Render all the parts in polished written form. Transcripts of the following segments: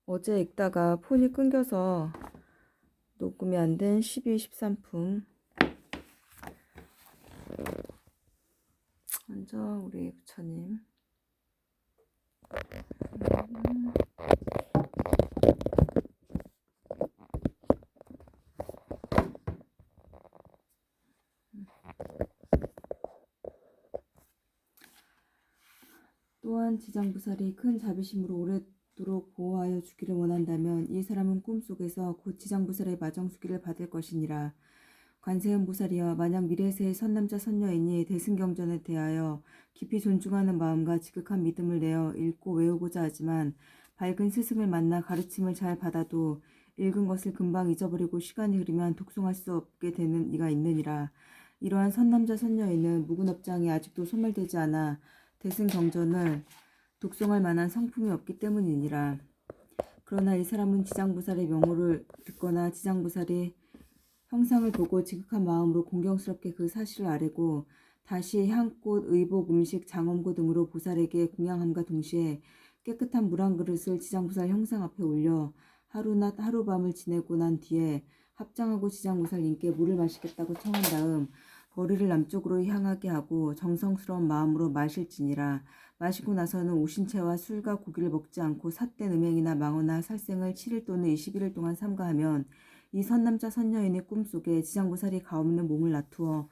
어제 읽다가 폰이 끊겨서 녹음이 안 된 12, 13품. 먼저 우리 부처님. 또한 지장부살이 큰 자비심으로 오래도록 보호하여 주기를 원한다면 이 사람은 꿈속에서 곧 지장부살의 마정수기를 받을 것이니라. 관세음보살이여, 만약 미래세의 선남자 선녀이니 대승경전에 대하여 깊이 존중하는 마음과 지극한 믿음을 내어 읽고 외우고자 하지만 밝은 스승을 만나 가르침을 잘 받아도 읽은 것을 금방 잊어버리고 시간이 흐르면 독송할 수 없게 되는 이가 있느니라. 이러한 선남자 선녀에는 묵은업장이 아직도 소멸되지 않아 대승경전을 독송할 만한 성품이 없기 때문이니라. 그러나 이 사람은 지장보살의 명호를 듣거나 지장보살이 형상을 보고 지극한 마음으로 공경스럽게 그 사실을 아뢰고 다시 향꽃, 의복, 음식, 장엄고 등으로 보살에게 공양함과 동시에 깨끗한 물 한 그릇을 지장보살 형상 앞에 올려 하루낮 하루밤을 지내고 난 뒤에 합장하고 지장보살님께 물을 마시겠다고 청한 다음 머리를 남쪽으로 향하게 하고 정성스러운 마음으로 마실지니라. 마시고 나서는 오신채와 술과 고기를 먹지 않고 삿된 음행이나 망어나 살생을 7일 또는 21일 동안 삼가하면 이 선남자 선녀인의 꿈속에 지장보살이 가없는 몸을 놔두어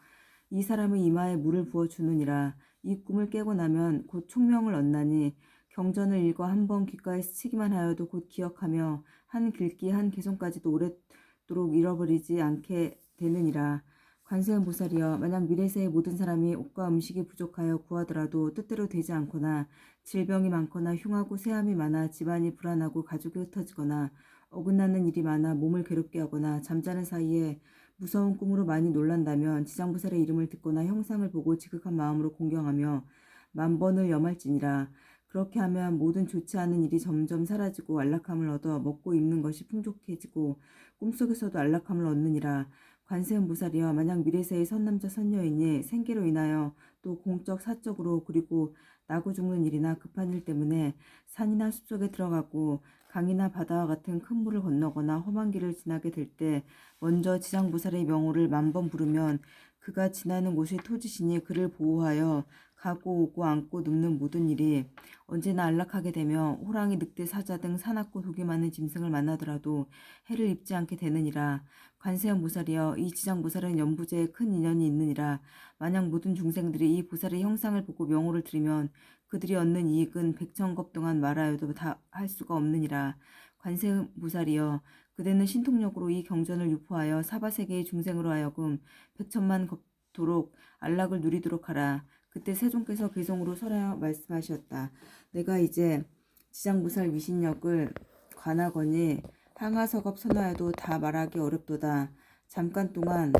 이 사람의 이마에 물을 부어주느니라. 이 꿈을 깨고 나면 곧 총명을 얻나니 경전을 읽어 한 번 귓가에 스치기만 하여도 곧 기억하며 한 글귀 한 개송까지도 오랫도록 잃어버리지 않게 되느니라. 관세음보살이여, 만약 미래세의 모든 사람이 옷과 음식이 부족하여 구하더라도 뜻대로 되지 않거나 질병이 많거나 흉하고 세함이 많아 집안이 불안하고 가족이 흩어지거나 어긋나는 일이 많아 몸을 괴롭게 하거나 잠자는 사이에 무서운 꿈으로 많이 놀란다면 지장보살의 이름을 듣거나 형상을 보고 지극한 마음으로 공경하며 만번을 염할지니라. 그렇게 하면 모든 좋지 않은 일이 점점 사라지고 안락함을 얻어 먹고 입는 것이 풍족해지고 꿈속에서도 안락함을 얻느니라. 관세음보살이여, 만약 미래세의 선남자 선녀이니 생계로 인하여 또 공적 사적으로 그리고 나고 죽는 일이나 급한 일 때문에 산이나 숲속에 들어가고 강이나 바다와 같은 큰 물을 건너거나 험한 길을 지나게 될 때 먼저 지장보살의 명호를 만번 부르면 그가 지나는 곳이 토지시니 그를 보호하여 가고 오고 앉고 눕는 모든 일이 언제나 안락하게 되며 호랑이, 늑대, 사자 등 사납고 독이 많은 짐승을 만나더라도 해를 입지 않게 되느니라. 관세음보살이여, 이 지장보살은 연부제에 큰 인연이 있느니라. 만약 모든 중생들이 이 보살의 형상을 보고 명호를 들으면 그들이 얻는 이익은 백천겁 동안 말하여도 다 할 수가 없느니라. 관세음보살이여, 그대는 신통력으로 이 경전을 유포하여 사바세계의 중생으로 하여금 백천만 겁도록 안락을 누리도록 하라. 그때 세종께서 괴성으로 설하여 말씀하셨다. 내가 이제 지장보살 위신력을 관하거니 항하석업 선하여도 다 말하기 어렵도다. 잠깐 동안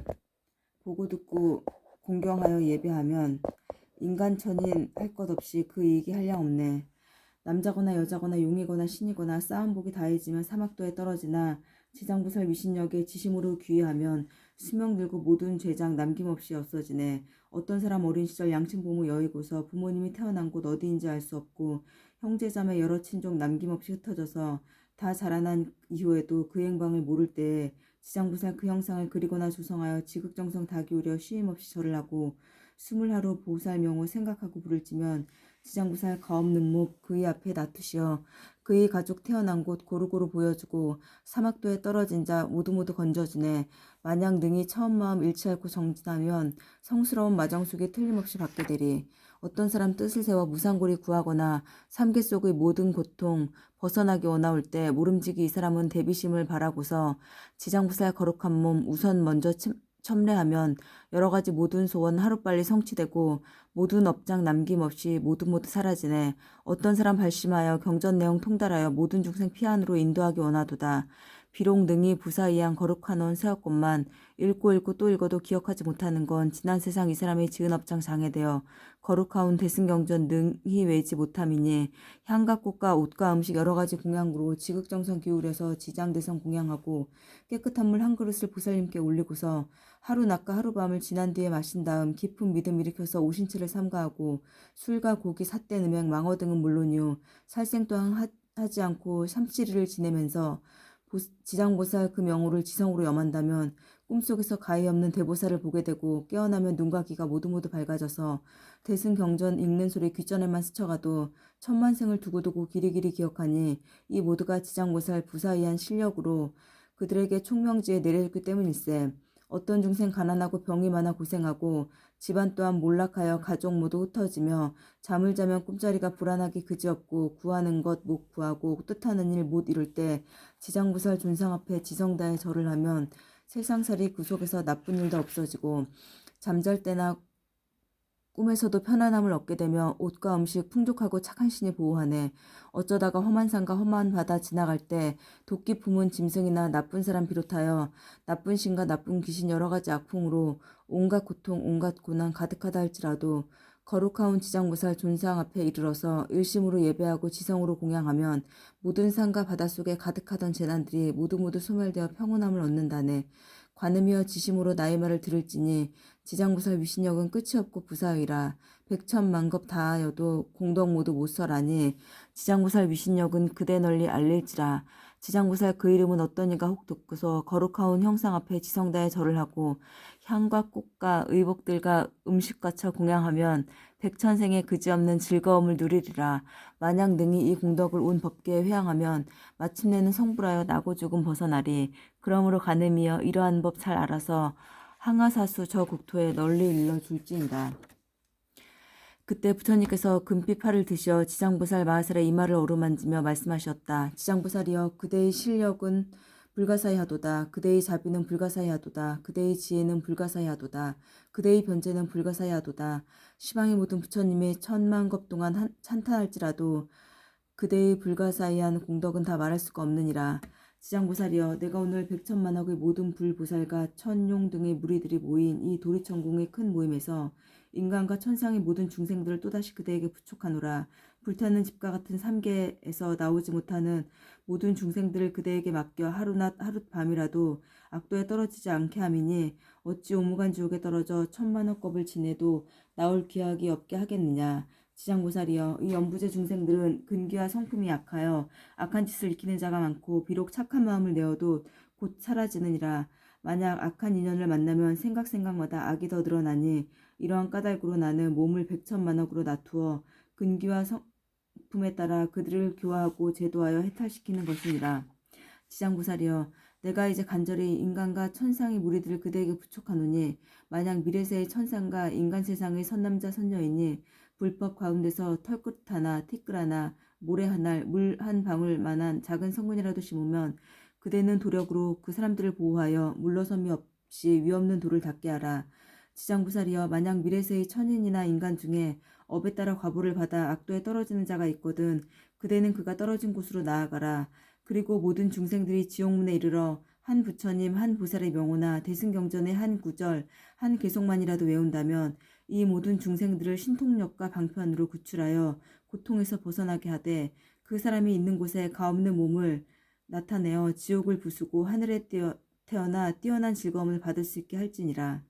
보고 듣고 공경하여 예배하면 인간천인 할 것 없이 그 이익이 한량 없네. 남자거나 여자거나 용이거나 신이거나 싸움복이 다해지면 사막도에 떨어지나 지장보살 위신력에 지심으로 귀의하면 수명 들고 모든 죄장 남김없이 없어지네. 어떤 사람 어린 시절 양친부모 여의고서 부모님이 태어난 곳 어디인지 알 수 없고 형제자매 여러 친족 남김없이 흩어져서 다 자라난 이후에도 그 행방을 모를 때에 지장보살 그 형상을 그리거나 조성하여 지극정성 다 기울여 쉼없이 절을 하고 20하루 보살 명호 생각하고 부를지면 지장보살 가없는 목 그의 앞에 놔두시어 그의 가족 태어난 곳 고루고루 보여주고 사막도에 떨어진 자 모두 건져주네. 만약 능히 처음 마음 잃지 않고 정진하면 성스러운 마정숙이 틀림없이 받게 되리. 어떤 사람 뜻을 세워 무상고리 구하거나 삼계 속의 모든 고통 벗어나기 원하올 때 모름지기 이 사람은 대비심을 바라고서 지장보살 거룩한 몸 우선 먼저 첨례하면 여러 가지 모든 소원 하루빨리 성취되고 모든 업장 남김없이 모두 사라지네. 어떤 사람 발심하여 경전 내용 통달하여 모든 중생 피안으로 인도하기 원하도다. 비록 능히 부사이양 거룩한원 세웠건만 읽고 또 읽어도 기억하지 못하는 건 지난 세상 이 사람의 지은 업장 장애되어 거룩하온 대승경전 능히 외지 못함이니 향과 꽃과 옷과 음식 여러 가지 공양으로 지극정성 기울여서 지장대성 공양하고 깨끗한 물 한 그릇을 보살님께 올리고서 하루 낮과 하루밤을 지난 뒤에 마신 다음 깊은 믿음 일으켜서 오신치를 삼가하고 술과 고기, 삿된 음행, 망어 등은 물론이요 살생 또한 하지 않고 삼시리를 지내면서 지장보살 그 명호를 지성으로 염한다면 꿈속에서 가히 없는 대보살을 보게 되고 깨어나면 눈과 귀가 모두 밝아져서 대승경전 읽는 소리 귓전에만 스쳐가도 천만생을 두고두고 길이길이 기억하니 이 모두가 지장보살 부사의한 실력으로 그들에게 총명지에 내려졌기 때문일세. 어떤 중생 가난하고 병이 많아 고생하고 집안 또한 몰락하여 가족 모두 흩어지며 잠을 자면 꿈자리가 불안하기 그지없고 구하는 것 못 구하고 뜻하는 일 못 이룰 때 지장보살 존상 앞에 지성다해 절을 하면 세상살이 그 속에서 나쁜 일도 없어지고 잠잘 때나 꿈에서도 편안함을 얻게 되며 옷과 음식 풍족하고 착한 신이 보호하네. 어쩌다가 험한 산과 험한 바다 지나갈 때 도끼 품은 짐승이나 나쁜 사람 비롯하여 나쁜 신과 나쁜 귀신 여러 가지 악풍으로 온갖 고통 온갖 고난 가득하다 할지라도 거룩하온 지장보살 존상 앞에 이르러서 일심으로 예배하고 지성으로 공양하면 모든 산과 바다 속에 가득하던 재난들이 모두 소멸되어 평온함을 얻는다네. 관음이여 지심으로 나의 말을 들을지니 지장보살 위신력은 끝이 없고 부사의라. 백천만급 다하여도 공덕 모두 못설하니 지장보살 위신력은 그대 널리 알릴지라. 지장보살 그 이름은 어떤 이가 혹 듣고서 거룩하온 형상 앞에 지성다에 절을 하고 향과 꽃과 의복들과 음식과 차 공양하면 백천생의 그지없는 즐거움을 누리리라. 만약 능히 이 공덕을 온 법계에 회항하면 마침내는 성불하여 나고 죽음 벗어나리. 그러므로 가늠이여 이러한 법 잘 알아서 항아사수 저 국토에 널리 일러줄지니라. 그때 부처님께서 금빛 팔을 드시어 지장보살 마하살의 이마를 어루만지며 말씀하셨다. 지장보살이여 그대의 실력은 불가사의하도다. 그대의 자비는 불가사의하도다. 그대의 지혜는 불가사의하도다. 그대의 변제는 불가사의하도다. 시방의 모든 부처님의 천만급 동안 찬탄할지라도 그대의 불가사의한 공덕은 다 말할 수가 없느니라. 지장보살이여 내가 오늘 백천만억의 모든 불보살과 천용 등의 무리들이 모인 이 도리천궁의 큰 모임에서 인간과 천상의 모든 중생들을 또다시 그대에게 부촉하노라. 불타는 집과 같은 삼계에서 나오지 못하는 모든 중생들을 그대에게 맡겨 하루낮 하룻밤이라도 악도에 떨어지지 않게 함이니 어찌 오무간 지옥에 떨어져 천만억겁을 지내도 나올 기약이 없게 하겠느냐. 지장보살이여 이 연부제 중생들은 근기와 성품이 약하여 악한 짓을 익히는 자가 많고 비록 착한 마음을 내어도 곧 사라지느니라. 만약 악한 인연을 만나면 생각마다 악이 더 늘어나니 이러한 까닭으로 나는 몸을 백천만억으로 나투어 근기와 성품에 따라 그들을 교화하고 제도하여 해탈시키는 것이니라. 지장보살이여 내가 이제 간절히 인간과 천상의 무리들을 그대에게 부촉하노니 만약 미래세의 천상과 인간 세상의 선남자 선녀이니 불법 가운데서 털끝 하나 티끌 하나 모래 한 알 물 한 방울 만한 작은 성분이라도 심으면 그대는 도력으로 그 사람들을 보호하여 물러섬이 없이 위없는 돌을 닦게 하라. 지장보살이여 만약 미래세의 천인이나 인간 중에 업에 따라 과보를 받아 악도에 떨어지는 자가 있거든 그대는 그가 떨어진 곳으로 나아가라. 그리고 모든 중생들이 지옥문에 이르러 한 부처님 한 보살의 명호나 대승경전의 한 구절 한 개송만이라도 외운다면 이 모든 중생들을 신통력과 방편으로 구출하여 고통에서 벗어나게 하되 그 사람이 있는 곳에 가없는 몸을 나타내어 지옥을 부수고 하늘에 태어나 뛰어난 즐거움을 받을 수 있게 할지니라.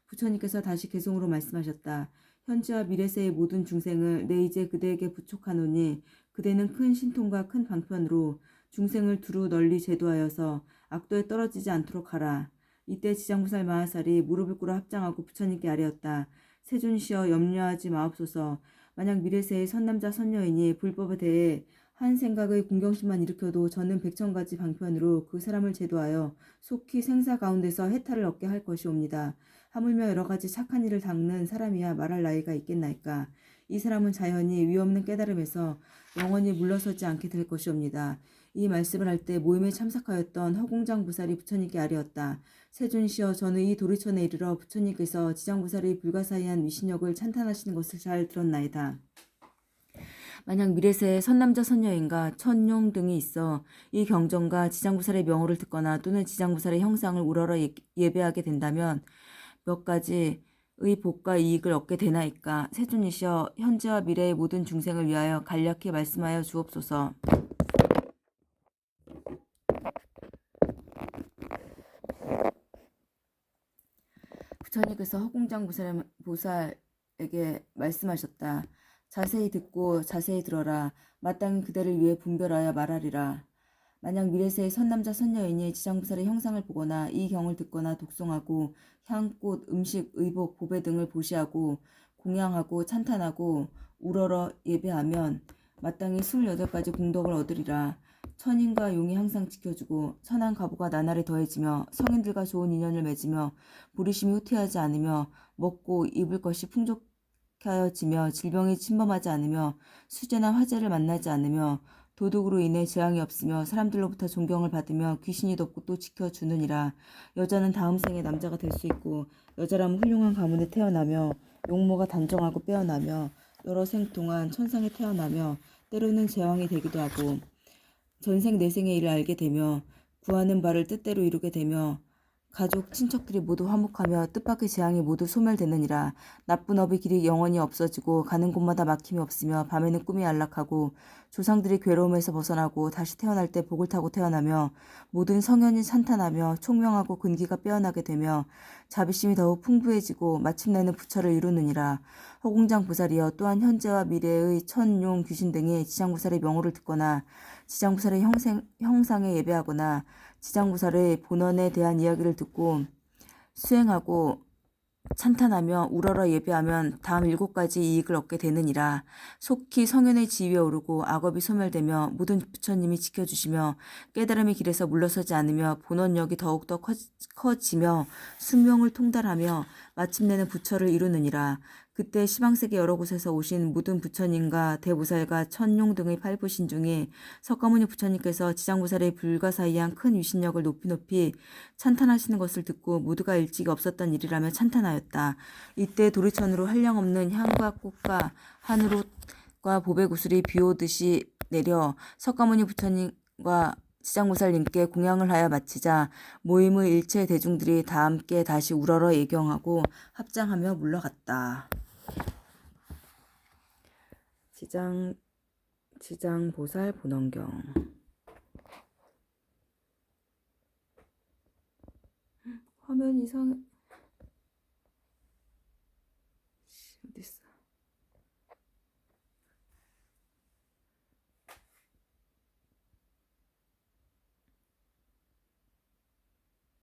부처님께서 다시 개송으로 말씀하셨다. 현재와 미래세의 모든 중생을 내 이제 그대에게 부촉하노니 그대는 큰 신통과 큰 방편으로 중생을 두루 널리 제도하여서 악도에 떨어지지 않도록 하라. 이때 지장보살 마하살이 무릎을 꿇어 합장하고 부처님께 아뢰었다. 세존시여 염려하지 마옵소서. 만약 미래세의 선남자 선녀이니 불법에 대해 한 생각의 궁경심만 일으켜도 저는 백천가지 방편으로 그 사람을 제도하여 속히 생사 가운데서 해탈을 얻게 할 것이옵니다. 하물며 여러 가지 착한 일을 닦는 사람이야 말할 나이가 있겠나이까. 이 사람은 자연히 위없는 깨달음에서 영원히 물러서지 않게 될 것이옵니다. 이 말씀을 할 때 모임에 참석하였던 허공장 보살이 부처님께 아뢰었다. 세존시여 저는 이 도리천에 이르러 부처님께서 지장보살의 불가사의한 위신력을 찬탄하시는 것을 잘 들었나이다. 만약 미래세에 선남자 선녀인가 천용 등이 있어 이 경전과 지장보살의 명호를 듣거나 또는 지장보살의 형상을 우러러 예배하게 된다면 몇 가지의 복과 이익을 얻게 되나이까. 세존이시여 현재와 미래의 모든 중생을 위하여 간략히 말씀하여 주옵소서. 부처님께서 허공장 보살에게 말씀하셨다. 자세히 듣고 자세히 들어라. 마땅히 그대를 위해 분별하여 말하리라. 만약 미래세의 선남자 선여인이 지장부살의 형상을 보거나 이 경을 듣거나 독송하고 향꽃, 음식, 의복, 보배 등을 보시하고 공양하고 찬탄하고 우러러 예배하면 마땅히 28가지 공덕을 얻으리라. 천인과 용이 항상 지켜주고 천한 가보가 나날이 더해지며 성인들과 좋은 인연을 맺으며 부리심이 후퇴하지 않으며 먹고 입을 것이 풍족하여지며 질병이 침범하지 않으며 수재나 화재를 만나지 않으며 도둑으로 인해 재앙이 없으며 사람들로부터 존경을 받으며 귀신이 덮고 또 지켜주느니라. 여자는 다음 생에 남자가 될 수 있고 여자라면 훌륭한 가문에 태어나며 용모가 단정하고 빼어나며 여러 생 동안 천상에 태어나며 때로는 제왕이 되기도 하고 전생 내생의 일을 알게 되며 구하는 바를 뜻대로 이루게 되며 가족 친척들이 모두 화목하며 뜻밖의 재앙이 모두 소멸되느니라. 나쁜 업의 길이 영원히 없어지고 가는 곳마다 막힘이 없으며 밤에는 꿈이 안락하고 조상들이 괴로움에서 벗어나고 다시 태어날 때 복을 타고 태어나며 모든 성현이 찬탄하며 총명하고 근기가 빼어나게 되며 자비심이 더욱 풍부해지고 마침내는 부처를 이루느니라. 허공장 부살이여 또한 현재와 미래의 천, 용, 귀신 등이 지장부살의 명호를 듣거나 지장부살의 형상에 예배하거나 지장부살의 본원에 대한 이야기를 듣고 수행하고 찬탄하며 우러러 예배하면 다음 7가지 이익을 얻게 되느니라. 속히 성현의 지위에 오르고 악업이 소멸되며 모든 부처님이 지켜주시며 깨달음의 길에서 물러서지 않으며 본원력이 더욱더 커지며 순명을 통달하며 마침내는 부처를 이루느니라. 그때 시방세계 여러 곳에서 오신 모든 부처님과 대보살과 천용 등의 팔부신 중에 석가모니 부처님께서 지장부살의 불가사의한 큰 위신력을 높이 찬탄하시는 것을 듣고 모두가 일찍이 없었던 일이라며 찬탄하였다. 이때 도리천으로 한량없는 향과 꽃과 하늘옷과 보배구슬이 비오듯이 내려 석가모니 부처님과 지장부살님께 공양을 하여 마치자 모임의 일체 대중들이 다 함께 다시 우러러 예경하고 합장하며 물러갔다. 지장보살 본원경. 화면 이상